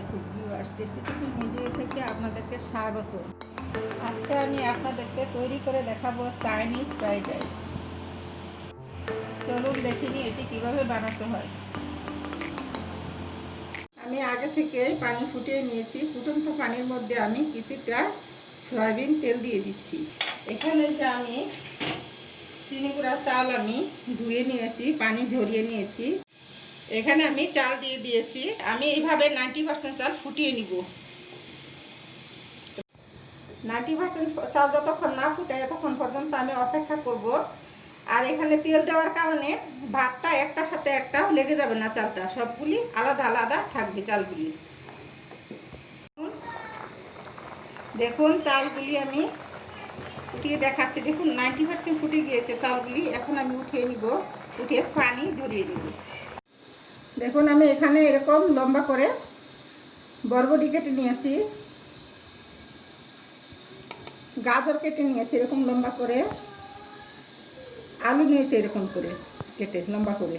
আলাইকুম viewers, tasty tiffin নিজে থেকে আপনাদেরকে স্বাগত। আজকে আমি আপনাদেরকে তৈরি করে দেখাবো চাইনিজ ফ্রাইড রাইস। চলুন দেখিনি এটি কিভাবে বানাতে হয়। আমি আগে থেকে পানি ফুটিয়ে নিয়েছি। ফুটন্ত পানির মধ্যে আমি কিছুটা সয়াবিন তেল দিয়ে দিচ্ছি। এখানে যে আমি চিনি গুঁড়া চাল আমি ধুয়ে নিয়েছি, পানি ঝরিয়ে নিয়েছি। এখানে আমি চাল দিয়ে দিয়েছি। আমি এইভাবে 90% চাল ফুটিয়ে নিব। 90% চাল যতক্ষণ না ফুটে ততক্ষণ পর্যন্ত আমি অপেক্ষা করব। আর এখানে তেল দেওয়ার কারণে ভাতটা একটার সাথে একটা লেগে যাবে না, চালটা সবগুলি আলাদা আলাদা থাকবে চালগুলি। দেখুন চালগুলি আমি ফুটিয়ে দেখাচ্ছি। দেখুন 90% ফুটে গিয়েছে চালগুলি। এখন আমি উঠিয়ে নিব, উঠিয়ে পানি ঝরিয়ে নিব। দেখুন আমি এখানে এরকম লম্বা করে বরবটি কেটে নিয়েছি, গাজর কেটে নিয়েছি এরকম লম্বা করে, আলু নিয়েছি এরকম করে কেটে লম্বা করে।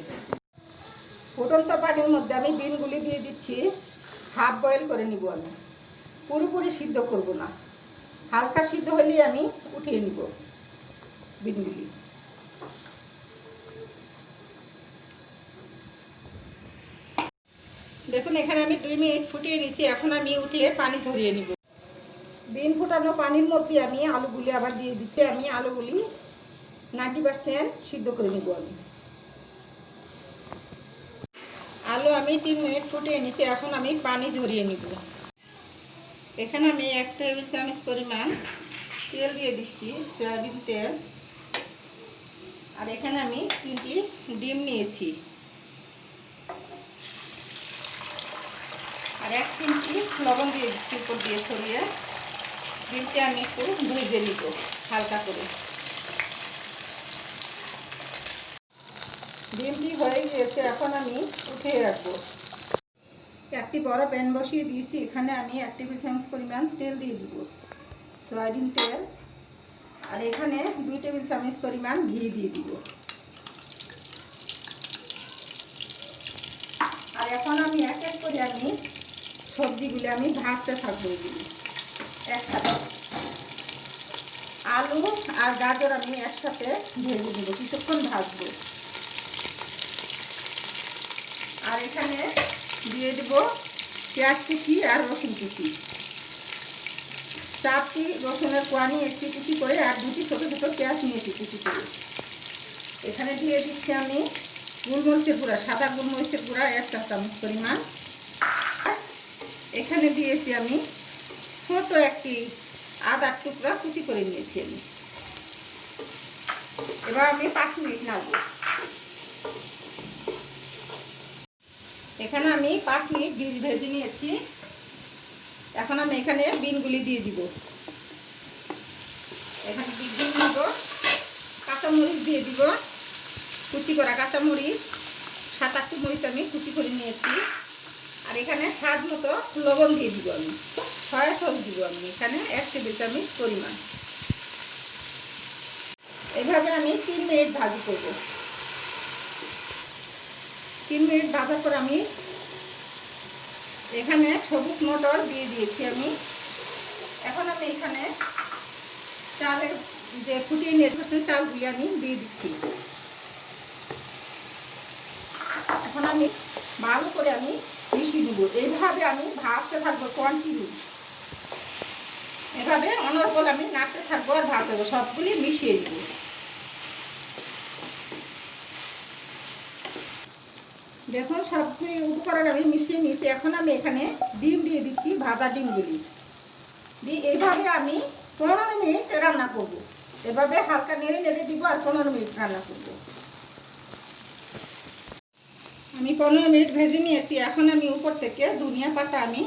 ফুটন্ত পানির মধ্যে আমি বিনগুলি দিয়ে দিচ্ছি। হাফ বয়েল করে নিব। আমি পুরোপুরি সিদ্ধ করব না, হালকা সিদ্ধ হলেই আমি উঠিয়ে নিব বিনগুলি। দেখুন এখানে আমি 2 মিনিট ফুটিয়ে নিয়েছি। এখন আমি উঠিয়ে পানি ঝরিয়ে নিব। বিন ফুটানো পানির মধ্যে আমি আলুগুলি আবার দিয়ে দিচ্ছি। আমি আলুগুলি 90% সিদ্ধ করে নিব। আলু আমি 3 মিনিট ফুটিয়ে নিয়েছি। এখন আমি পানি ঝরিয়ে নিব। এখানে আমি 1 টেবিল চামচ পরিমাণ তেল দিয়ে দিচ্ছি, সয়াবিন তেল। আর এখানে আমি 3টি ডিম নিয়েছি। আর 1 চিমটি লবণ দিয়ে দিচ্ছি উপর দিয়ে ছড়িয়ে। ডিমটা আমি একটু ভেজে নিব হালকা করে। ডিমটি হয়ে গিয়েছে, এখন আমি উঠিয়ে রাখবো। একটি বড় প্যান বসিয়ে দিয়েছি। এখানে আমি 1 টেবিল চামচ পরিমাণ তেল দিয়ে দিব, সয়াবিন তেল। আর এখানে 2 টেবিল চামচ পরিমাণ ঘি দিয়ে দিব। আর এখন আমি এক এক করে আমি সবজিগুলি আমি ভাজতে থাকবো। এগুলি একসাথে আলু আর গাজর আমি একসাথে ভেজে দেবো, কিছুক্ষণ ভাজবো। আর এখানে দিয়ে দেব পেঁয়াজ কুচি আর রসুন কুচি। 4টি রসুনের কোয়া নিয়েছি কুচি করে, আর 2টি ছোটো ছোটো পেঁয়াজ নিয়েছি কুচি করে। এখানে দিয়ে দিচ্ছি আমি গোলমরিচের গুঁড়া, সাদা গোলমরিচের গুঁড়া 1 চা চামচ পরিমাণ। এখানে দিয়েছি আমি ছোট একটি আদার টুকরা কুচি করে নিয়েছি আমি। এবার আমি 5 মিনিট নাড়ব। এখানে আমি 5 মিনিট ভেজে নিয়েছি। এখন আমি এখানে বিনগুলি দিয়ে দিব। এখানে বিন দিব, কাঁচামরিচ দিয়ে দিব, কুচি করা কাঁচামরিচ 7-8টি মরিচ আমি কুচি করে নিয়েছি। আর এখানে স্বাদ মতো লবণ দিয়ে দিব। আমি সয়া সস দিব আমি এখানে 1 টেবিল চামচ পরিমাণ। এইভাবে আমি 3 মিনিট ভাজি করব। 3 মিনিট ভাজার পর আমি এখানে সবুজ মটর দিয়ে দিয়েছি আমি। এখন আমি এখানে চালের যে ফুটিয়ে নিয়েছি চালগুলি আমি দিয়ে দিচ্ছি। এখন আমি ভালো করে আমি মিশিয়ে দেবো। এইভাবে আমি ভাজতে থাকবো কন্টিনিউ। এভাবে অনর্গল আমি নাড়তে থাকবো আর ভাজতে থাকবো, সবগুলি মিশিয়ে দেবো। দেখুন সবগুলি উপকরণ আমি মিশিয়ে নিয়েছি। এখন আমি এখানে ডিম দিয়ে দিচ্ছি, ভাজা ডিমগুলি দিয়ে এইভাবে আমি 15 মিনিট রান্না করব। এভাবে হালকা নেড়ে নেড়ে দিব আর 15 মিনিট রান্না করব। আমি 15 মিনিট ভেজে নিয়েছি। এখন আমি উপর থেকে ধনিয়া পাতা আমি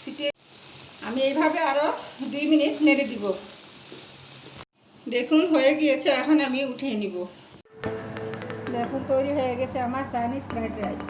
ছিটিয়ে আমি এইভাবে আরও 2 মিনিট নেড়ে দিব। দেখুন হয়ে গিয়েছে, এখন আমি উঠিয়ে নিব। দেখুন তৈরি হয়ে গেছে আমার চাইনিজ ফ্রাইড রাইস।